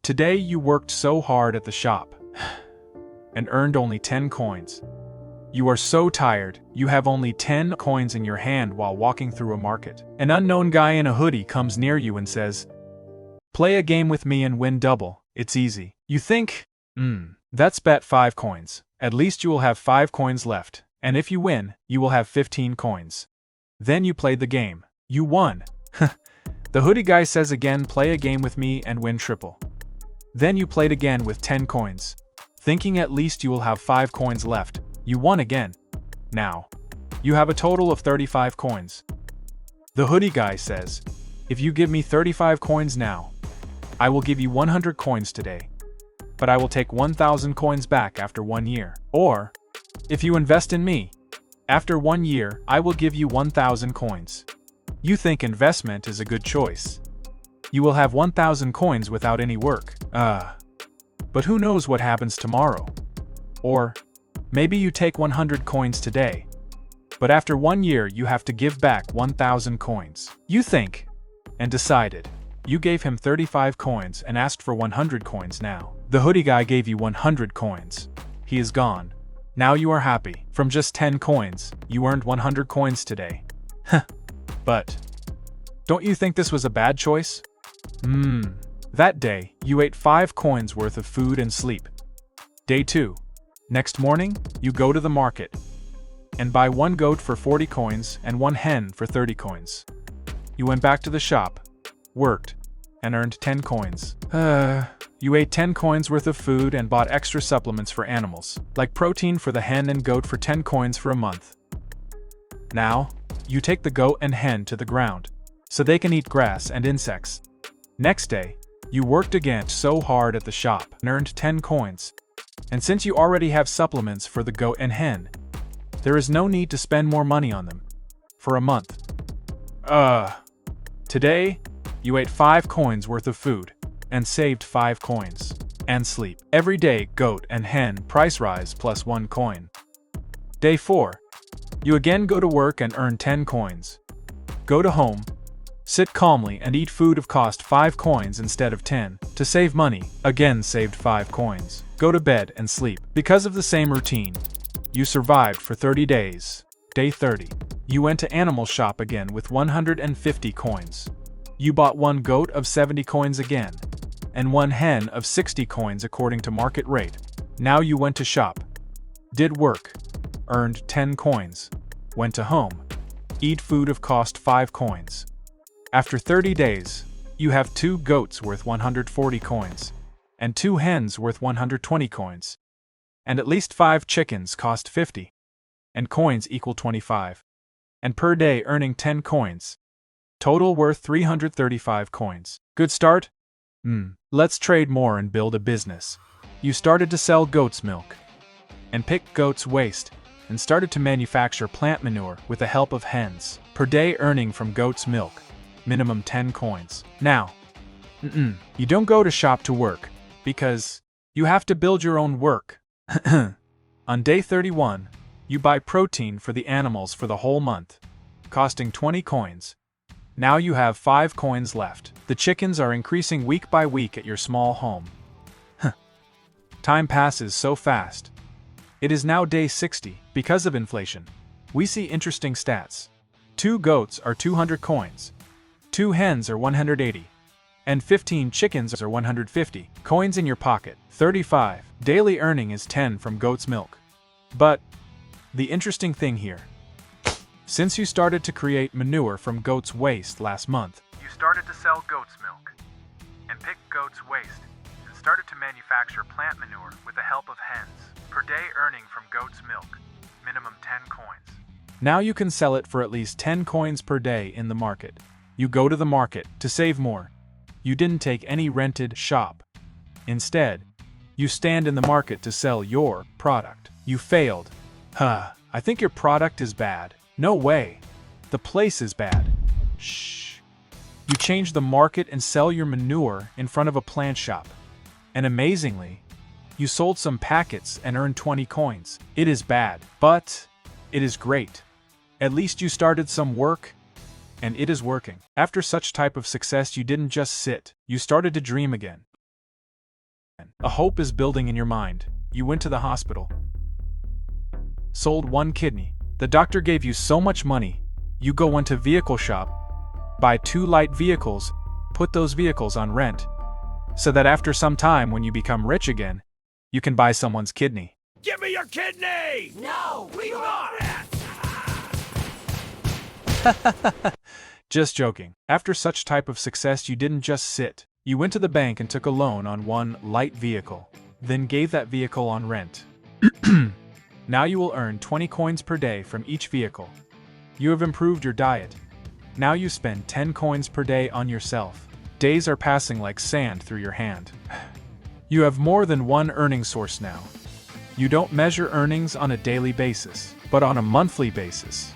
Today you worked so hard at the shop and earned only 10 coins. You are so tired, you have only 10 coins in your hand while walking through a market. An unknown guy in a hoodie comes near you and says, "Play a game with me and win double, it's easy." You think, that's bet 5 coins. At least you will have 5 coins left, and if you win, you will have 15 coins. Then you played the game. You won. The hoodie guy says again, "Play a game with me and win triple." Then you played again with 10 coins. Thinking at least you will have 5 coins left, you won again. Now, you have a total of 35 coins. The hoodie guy says, "If you give me 35 coins now, I will give you 100 coins today. But I will take 1,000 coins back after 1 year. Or, if you invest in me, after 1 year, I will give you 1,000 coins." You think investment is a good choice. You will have 1,000 coins without any work. But who knows what happens tomorrow? Or, maybe you take 100 coins today, but after 1 year you have to give back 1,000 coins. You think, and decided. You gave him 35 coins and asked for 100 coins now. The hoodie guy gave you 100 coins. He is gone. Now you are happy. From just 10 coins, you earned 100 coins today. But, don't you think this was a bad choice? That day, you ate 5 coins worth of food and sleep. Day 2. Next morning, you go to the market and buy 1 goat for 40 coins and 1 hen for 30 coins. You went back to the shop, worked, and earned 10 coins. You ate 10 coins worth of food and bought extra supplements for animals, like protein for the hen and goat for 10 coins for a month. Now, you take the goat and hen to the ground, so they can eat grass and insects. Next day, you worked again so hard at the shop and earned 10 coins. And since you already have supplements for the goat and hen, there is no need to spend more money on them. For a month. Today, you ate 5 coins worth of food, and saved 5 coins. And sleep. Every day, goat and hen price rise plus 1 coin. Day 4. You again go to work and earn 10 coins. Go to home, sit calmly and eat food of cost 5 coins instead of 10. To save money, again saved 5 coins. Go to bed and sleep. Because of the same routine, you survived for 30 days. Day 30. You went to animal shop again with 150 coins. You bought 1 goat of 70 coins again, and 1 hen of 60 coins according to market rate. Now you went to shop, did work, earned 10 coins, went to home, eat food of cost 5 coins. After 30 days, you have 2 goats worth 140 coins, and 2 hens worth 120 coins, and at least 5 chickens cost 50, and coins equal 25, and per day earning 10 coins. Total worth 335 coins. Good start? Let's trade more and build a business. You started to sell goat's milk, and picked goat's waste, and started to manufacture plant manure with the help of hens. Per day earning from goat's milk, minimum 10 coins. Now, you don't go to shop to work, because you have to build your own work. On day 31, you buy protein for the animals for the whole month, costing 20 coins. Now you have 5 coins left. The chickens are increasing week by week at your small home. Time passes so fast. It is now day 60. Because of inflation, we see interesting stats. 2 goats are 200 coins, 2 hens are 180, and 15 chickens are 150. Coins in your pocket, 35. Daily earning is 10 from goat's milk. But, the interesting thing here, since you started to create manure from goat's waste last month, you started to sell goat's milk, and pick goat's waste, and started to manufacture plant manure with the help of hens. Per day earning from goat's milk, minimum 10 coins. Now you can sell it for at least 10 coins per day in the market. You go to the market to save more. You didn't take any rented shop. Instead, you stand in the market to sell your product. You failed. I think your product is bad. No way. The place is bad. Shh. You change the market and sell your manure in front of a plant shop. And amazingly, you sold some packets and earned 20 coins. It is bad, but it is great. At least you started some work, and it is working. After such type of success, you didn't just sit, you started to dream again. A hope is building in your mind. You went to the hospital. Sold one kidney. The doctor gave you so much money. You go into vehicle shop, buy 2 light vehicles, put those vehicles on rent, so that after some time when you become rich again, you can buy someone's kidney. Give me your kidney! No, we want it! Just joking. After such type of success, you didn't just sit. You went to the bank and took a loan on one light vehicle, then gave that vehicle on rent. Now you will earn 20 coins per day from each vehicle. You have improved your diet. Now you spend 10 coins per day on yourself. Days are passing like sand through your hand. You have more than one earning source now. You don't measure earnings on a daily basis, but on a monthly basis.